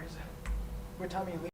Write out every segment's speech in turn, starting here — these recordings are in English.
or is it, what time are you leaving?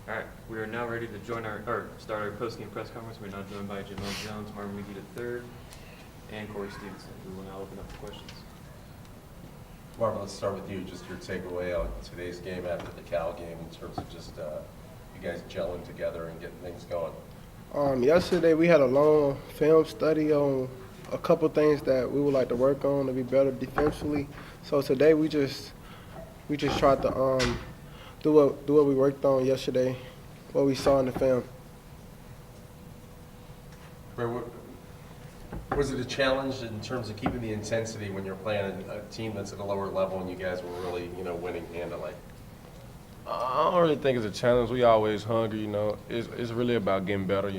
All right, we are now ready to start our post-game press conference. We're now joined by Jamel Jones, Marvin McGee III, and Corey Stevenson, who will now open up for questions. Marvin, let's start with you. Just your takeaway on today's game after the Cal game in terms of just you guys gelling together and getting things going. Yesterday we had a long film study on a couple things that we would like to work on to be better defensively. So today we just tried to do what we worked on yesterday, what we saw in the film. Was it a challenge in terms of keeping the intensity when you're playing a team that's at a lower level and you guys were really, winning handily? I don't really think it's a challenge. We always hungry, It's really about getting better,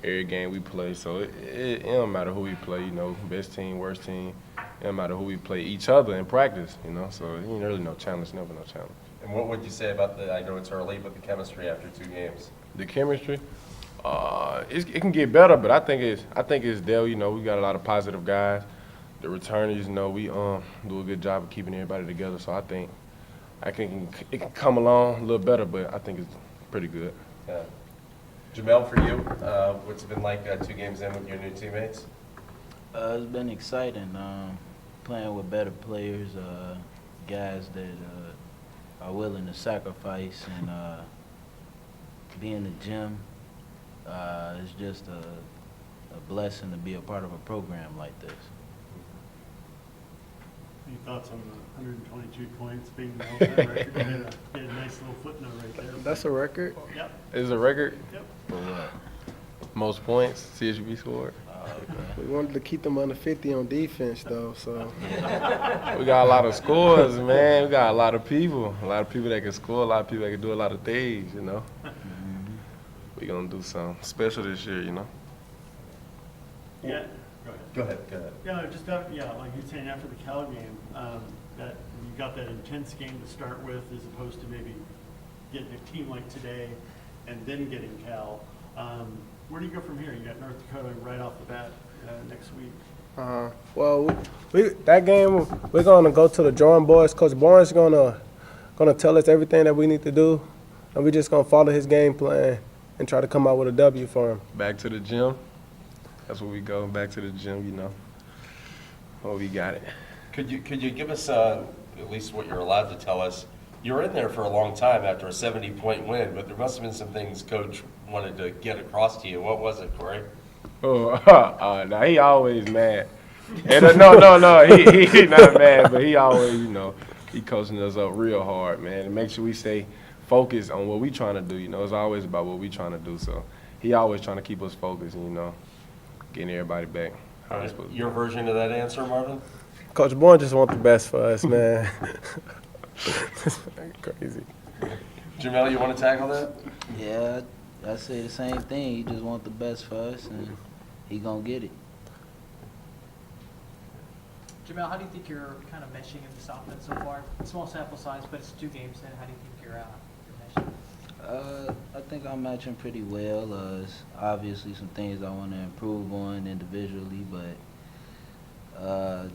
Every game we play, so it don't matter who we play, best team, worst team. It don't matter who we play each other in practice, So it ain't really no challenge, never no challenge. And what would you say about I know it's early, but the chemistry after 2 games? The chemistry, it can get better, but I think it's there. We got a lot of positive guys. The returners, we do a good job of keeping everybody together. So I think it can come along a little better, but I think it's pretty good. Yeah. Jamel, for you, what's it been like 2 games in with your new teammates? It's been exciting. Playing with better players, guys that are willing to sacrifice and be in the gym. It's just a blessing to be a part of a program like this. Any thoughts on the 122 points being the all-time record? You had a nice little footnote right there. That's a record. Yep. Is a record Yep. For what? most points CSUB scored. We wanted to keep them under 50 on defense, though. So We got a lot of scores, man. We got a lot of people that can score, a lot of people that can do a lot of things, We gonna do something special this year, Yeah. Go ahead. Go ahead. Yeah, just like you're saying after the Cal game, that you got that intense game to start with, as opposed to maybe getting a team like today and then getting Cal. Where do you go from here? You got North Dakota right off the bat next week. Well, that game we're gonna go to the drawing boards. Coach Barnes gonna tell us everything that we need to do, and we're just gonna follow his game plan and try to come out with a W for him. Back to the gym. That's where we go. Back to the gym, Oh, we got it. Could you give us at least what you're allowed to tell us? You were in there for a long time after a 70-point win, but there must have been some things Coach wanted to get across to you. What was it, Corey? Oh, no, he always mad. And, no, he not mad, but he always, he coaching us up real hard, man, and make sure we stay focused on what we trying to do. It's always about what we trying to do. So he always trying to keep us focused, and, getting everybody back. Your version of that answer, Marvin? Coach Barnes just want the best for us, man. Crazy. Jamel, you want to tackle that? Yeah, I say the same thing. He just want the best for us, and he gonna get it. Jamel, how do you think you're kind of meshing in this offense so far? Small sample size, but it's 2 games in. How do you think you're meshing? I think I'm matching pretty well. It's obviously some things I want to improve on individually, but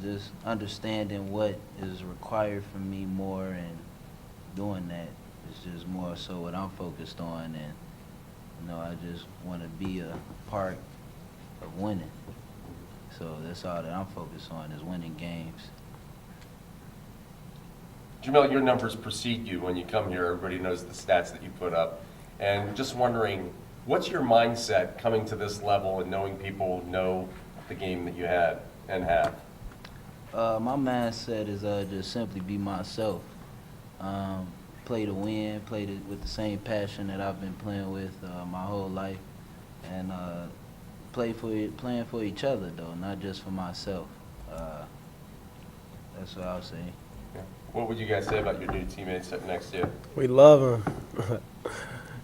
just understanding what is required from me more and doing that is just more so what I'm focused on. And, I just want to be a part of winning. So that's all that I'm focused on is winning games. Jamel, your numbers precede you when you come here. Everybody knows the stats that you put up. And just wondering, what's your mindset coming to this level and knowing people know the game that you had and have? My mindset is just simply be myself. Play to win, play with the same passion that I've been playing with my whole life. And playing for each other, though, not just for myself. That's what I'll say. What would you guys say about your new teammates sitting next to you? We love him.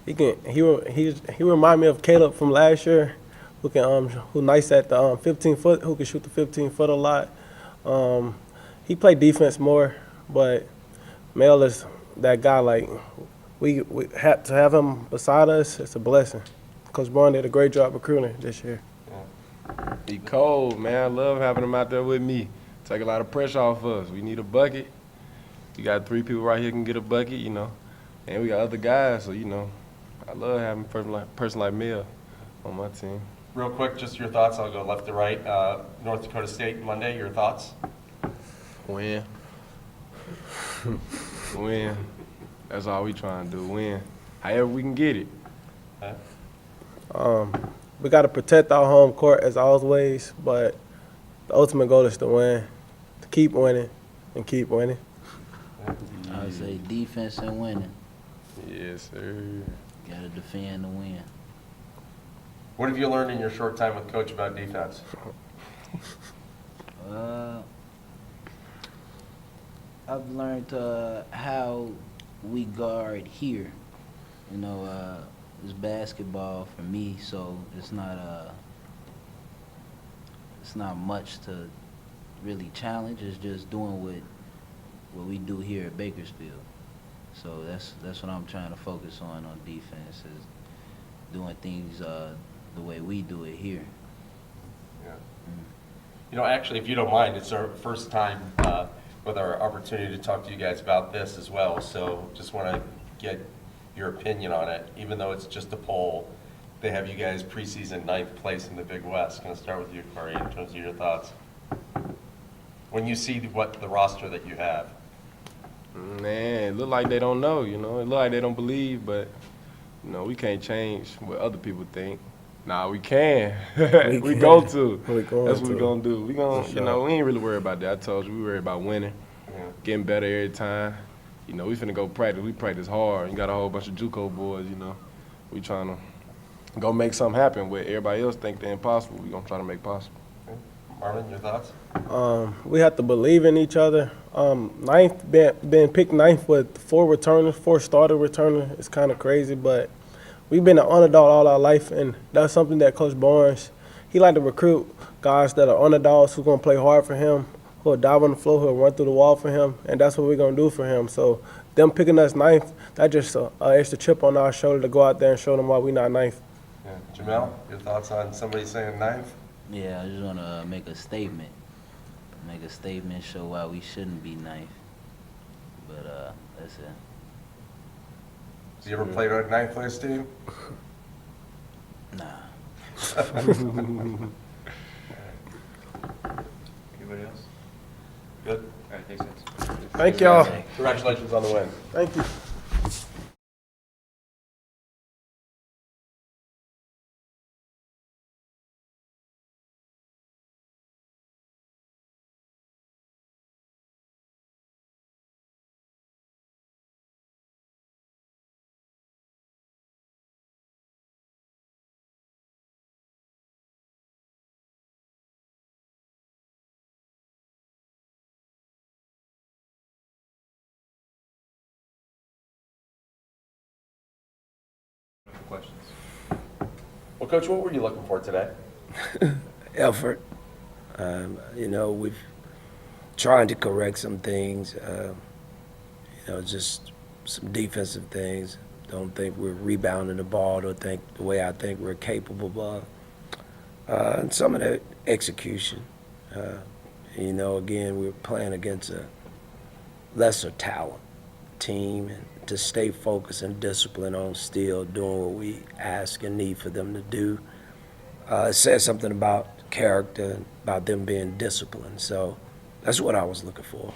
He remind me of Caleb from last year, who nice at the 15 foot, who can shoot the 15 foot a lot. He played defense more, but Mel is that guy. Like we had to have him beside us. It's a blessing. Coach Barnes did a great job recruiting this year. He cold, man. I love having him out there with me. Take a lot of pressure off us. We need a bucket. You got 3 people right here can get a bucket, and we got other guys. So I love having a person like Mel on my team. Real quick, just your thoughts. I'll go left to right. North Dakota State Monday, your thoughts? Win. Win. That's all we trying to do, win. However we can get it. We got to protect our home court as always, but the ultimate goal is to win, to keep winning, and keep winning. I would say defense and winning. Yes, sir. Got to defend to win. What have you learned in your short time with Coach about defense? I've learned how we guard here. You know, it's basketball for me, so it's not much to really challenge. It's just doing what we do here at Bakersfield. So that's what I'm trying to focus on defense, is doing things the way we do it here. Yeah. You know, actually, if you don't mind, it's our first time with our opportunity to talk to you guys about this as well. So just want to get your opinion on it. Even though it's just a poll, they have you guys preseason 9th place in the Big West. Can I start with you, Corey, in terms of your thoughts? When you see the roster that you have. Man, it look like they don't know, you know. It look like they don't believe, but, you know, we can't change what other people think. Nah, we can. We can. go to. We going That's what to. we gonna do. We gonna, For you sure. know, we ain't really worried about that. I told you, we worried about winning, Yeah. getting better every time. You know, we finna go practice. We practice hard. You got a whole bunch of JUCO boys, you know. We trying to go make something happen where everybody else think they're impossible. We gonna try to make possible. Okay. Marlon, your thoughts? We have to believe in each other. Ninth, being picked ninth with 4 starter returners is kind of crazy, but we've been an underdog all our life, and that's something that Coach Barnes, he like to recruit guys that are underdogs who's going to play hard for him, who will dive on the floor, who will run through the wall for him, and that's what we're going to do for him. So them picking us ninth, that's just an extra chip on our shoulder to go out there and show them why we not ninth. Yeah. Jamel, your thoughts on somebody saying 9th? Yeah, I just want to make a statement. Show why we shouldn't be ninth. But that's it. So you ever played on 9th place team? Nah. Anybody else? Good. All right, thanks, guys. Thank y'all. Congratulations on the win. Thank you. Questions? Well, Coach, what were you looking for today? Effort. You know, we've trying to correct some things, you know, just some defensive things. Don't think we're rebounding the ball the way I think we're capable of. And some of the execution. You know, again, we're playing against a lesser talent team, and to stay focused and disciplined on still doing what we ask and need for them to do. It says something about character, about them being disciplined. So that's what I was looking for.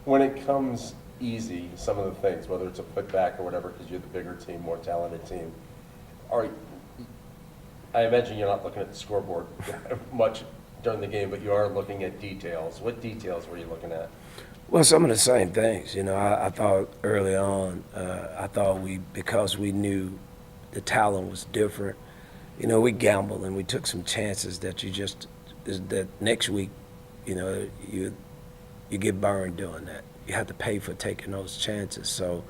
When it comes easy, some of the things, whether it's a putback or whatever, because you're the bigger team, more talented team, I imagine you're not looking at the scoreboard much during the game, but you are looking at details. What details were you looking at? Well, some of the same things. You know, I thought early on, because we knew the talent was different, you know, we gambled and we took some chances that that next week, you know, you get burned doing that. You have to pay for taking those chances. So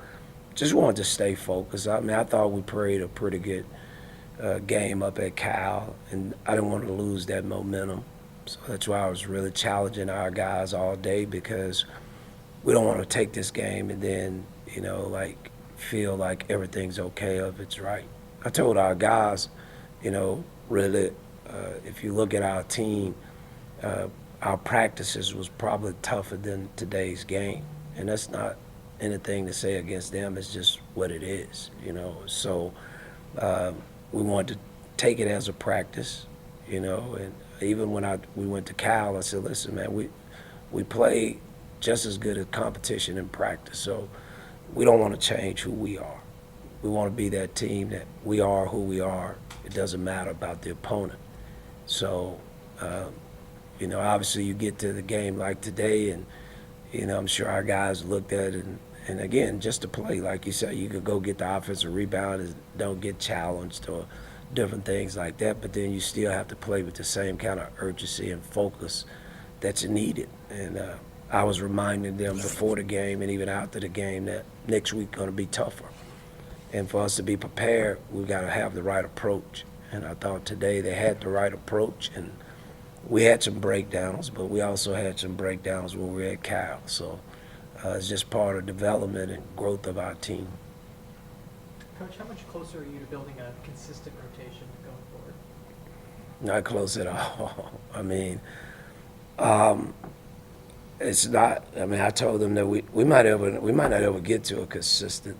just wanted to stay focused. I mean, I thought we played a pretty good game up at Cal, and I didn't want to lose that momentum. So that's why I was really challenging our guys all day, because we don't want to take this game and then, you know, like feel like everything's okay if it's right. I told our guys, you know, really, if you look at our team, our practices was probably tougher than today's game. And that's not anything to say against them. It's just what it is, you know. So we wanted to take it as a practice, you know. And even when we went to Cal, I said, listen, man, we played just as good as competition in practice. So we don't want to change who we are. we want to be that team that we are who we are. It doesn't matter about the opponent. So, obviously you get to the game like today, and, I'm sure our guys looked at it, and again, just to play, like you said, you could go get the offensive rebound and don't get challenged or different things like that, but then you still have to play with the same kind of urgency and focus that's needed. And I was reminding them before the game and even after the game that next week going to be tougher. And for us to be prepared, we've got to have the right approach. And I thought today they had the right approach, and we had some breakdowns, but we also had some breakdowns when we were at Cal. So it's just part of development and growth of our team. Coach, how much closer are you to building a consistent rotation going forward? Not close at all. I mean, it's not. I mean, I told them that we might not ever get to a consistent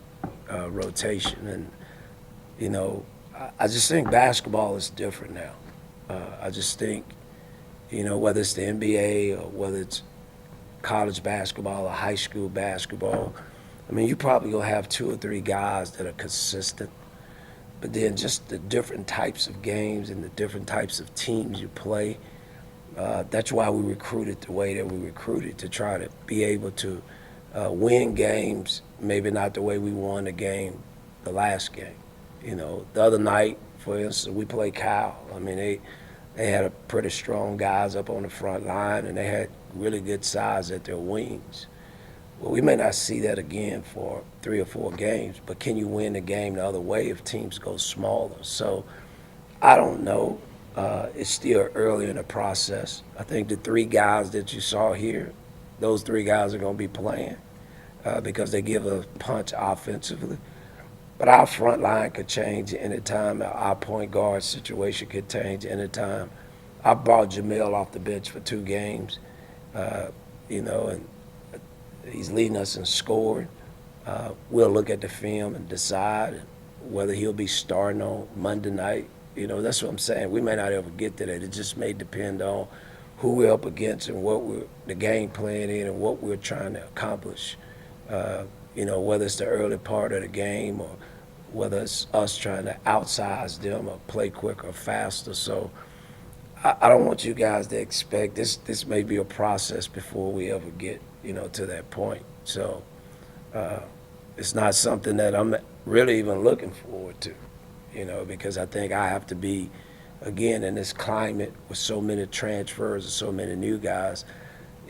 rotation, and I just think basketball is different now. I just think, whether it's the NBA or whether it's college basketball or high school basketball, I mean, you probably gonna have 2 or 3 guys that are consistent, but then just the different types of games and the different types of teams you play. That's why we recruited the way that we recruited, to try to be able to win games, maybe not the way we won the last game. The other night, for instance, we played Cal. I mean, they had a pretty strong guys up on the front line, and they had really good size at their wings. Well, we may not see that again for 3 or 4 games, but can you win the game the other way if teams go smaller? So I don't know. It's still early in the process. I think the 3 guys that you saw here, those 3 guys are going to be playing because they give a punch offensively. But our front line could change anytime. Our point guard situation could change anytime. I brought Jamil off the bench for 2 games, and he's leading us in scoring. We'll look at the film and decide whether he'll be starting on Monday night. That's what I'm saying. We may not ever get to that. It just may depend on who we're up against and what the game plan in and what we're trying to accomplish. Whether it's the early part of the game or whether it's us trying to outsize them or play quicker or faster. So I don't want you guys to expect this may be a process before we ever get, to that point. So it's not something that I'm really even looking forward to, because I think I have to be, again, in this climate with so many transfers and so many new guys,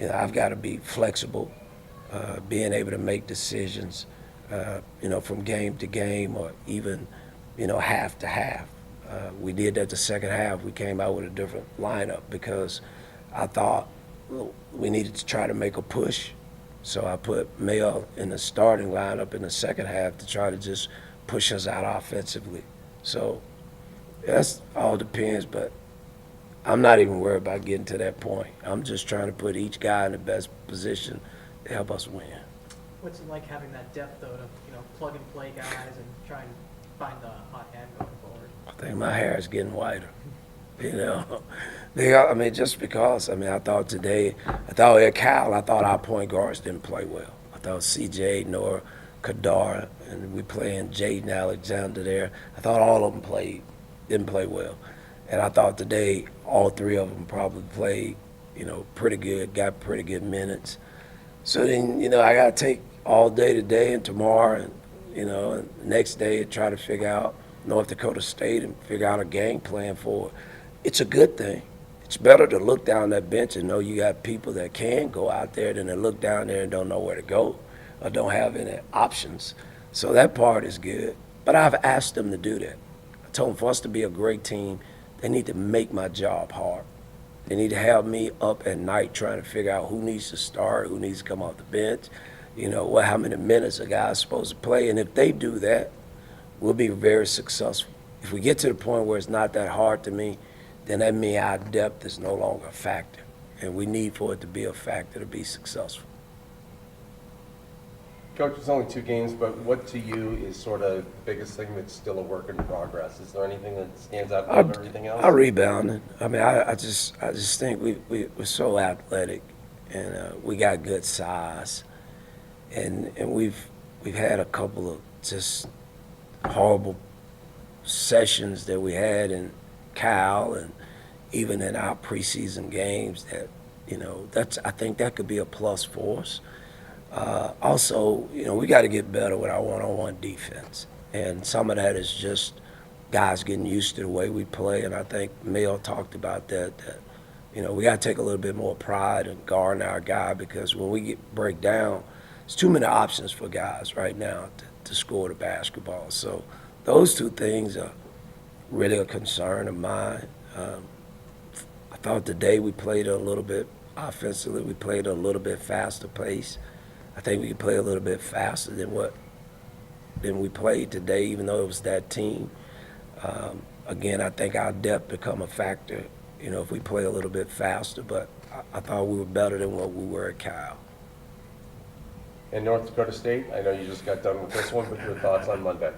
I've got to be flexible, being able to make decisions, from game to game or even, half to half. We did that the second half. We came out with a different lineup because I thought we needed to try to make a push. So I put Mel in the starting lineup in the second half to try to just push us out offensively. So that's all depends, but I'm not even worried about getting to that point. I'm just trying to put each guy in the best position to help us win. What's it like having that depth, though, to plug and play guys and try and find the hot hand going forward? I think my hair is getting whiter. Just because, I thought today, at Cal, I thought our point guards didn't play well. I thought CJ, Nor, Kadar, and we playing Jaden Alexander there. I thought all of them didn't play well. And I thought today, all 3 of them probably played, pretty good, got pretty good minutes. So then, I got to take all day today and tomorrow and, and next day and try to figure out North Dakota State and figure out a game plan for it. It's a good thing. It's better to look down that bench and know you got people that can go out there than to look down there and don't know where to go or don't have any options. So that part is good. But I've asked them to do that. I told them for us to be a great team, they need to make my job hard. They need to have me up at night trying to figure out who needs to start, who needs to come off the bench, how many minutes a guy's supposed to play. And if they do that, we'll be very successful. If we get to the point where it's not that hard to me, then that means our depth is no longer a factor. And we need for it to be a factor to be successful. Coach, it's only 2 games, but what to you is sort of the biggest thing that's still a work in progress? Is there anything that stands out above everything else? Our rebounding. I just think we're so athletic, and we got good size, and we've had a couple of just horrible sessions that we had in Cal and even in our preseason games that, I think that could be a plus for us. Also, we got to get better with our one-on-one defense. And some of that is just guys getting used to the way we play. And I think Mel talked about that we got to take a little bit more pride in guarding our guy, because when we break down, there's too many options for guys right now to score the basketball. So those two things are really a concern of mine. I thought today we played a little bit offensively. We played a little bit faster pace. I think we could play a little bit faster than we played today, even though it was that team. Again, I think our depth become a factor, if we play a little bit faster. But I thought we were better than what we were at Cal. And North Dakota State, I know you just got done with this one, but your thoughts on Monday?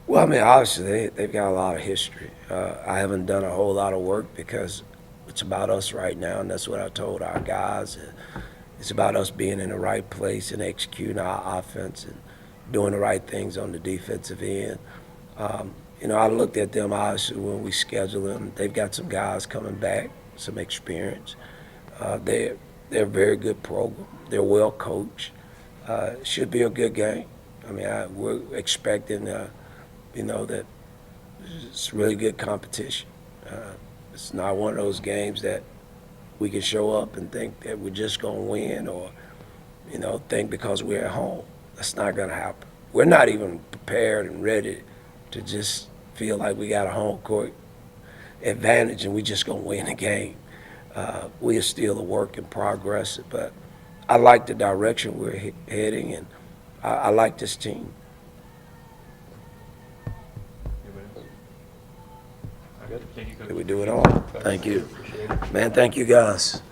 Well, I mean, obviously, they've got a lot of history. I haven't done a whole lot of work because it's about us right now, and that's what I told our guys. It's about us being in the right place and executing our offense and doing the right things on the defensive end. I looked at them, obviously, when we scheduled them. They've got some guys coming back, some experience. They're a very good program. They're well coached. Should be a good game. I mean, we're expecting, that it's really good competition. It's not one of those games that we can show up and think that we're just going to win, or, think because we're at home. That's not going to happen. We're not even prepared and ready to just feel like we got a home court advantage and we just going to win a game. We are still a work in progress, but I like the direction we're heading, and I like this team. Anybody else? All right, thank you, Coach. Did we do it all? Thank you. Man, thank you guys.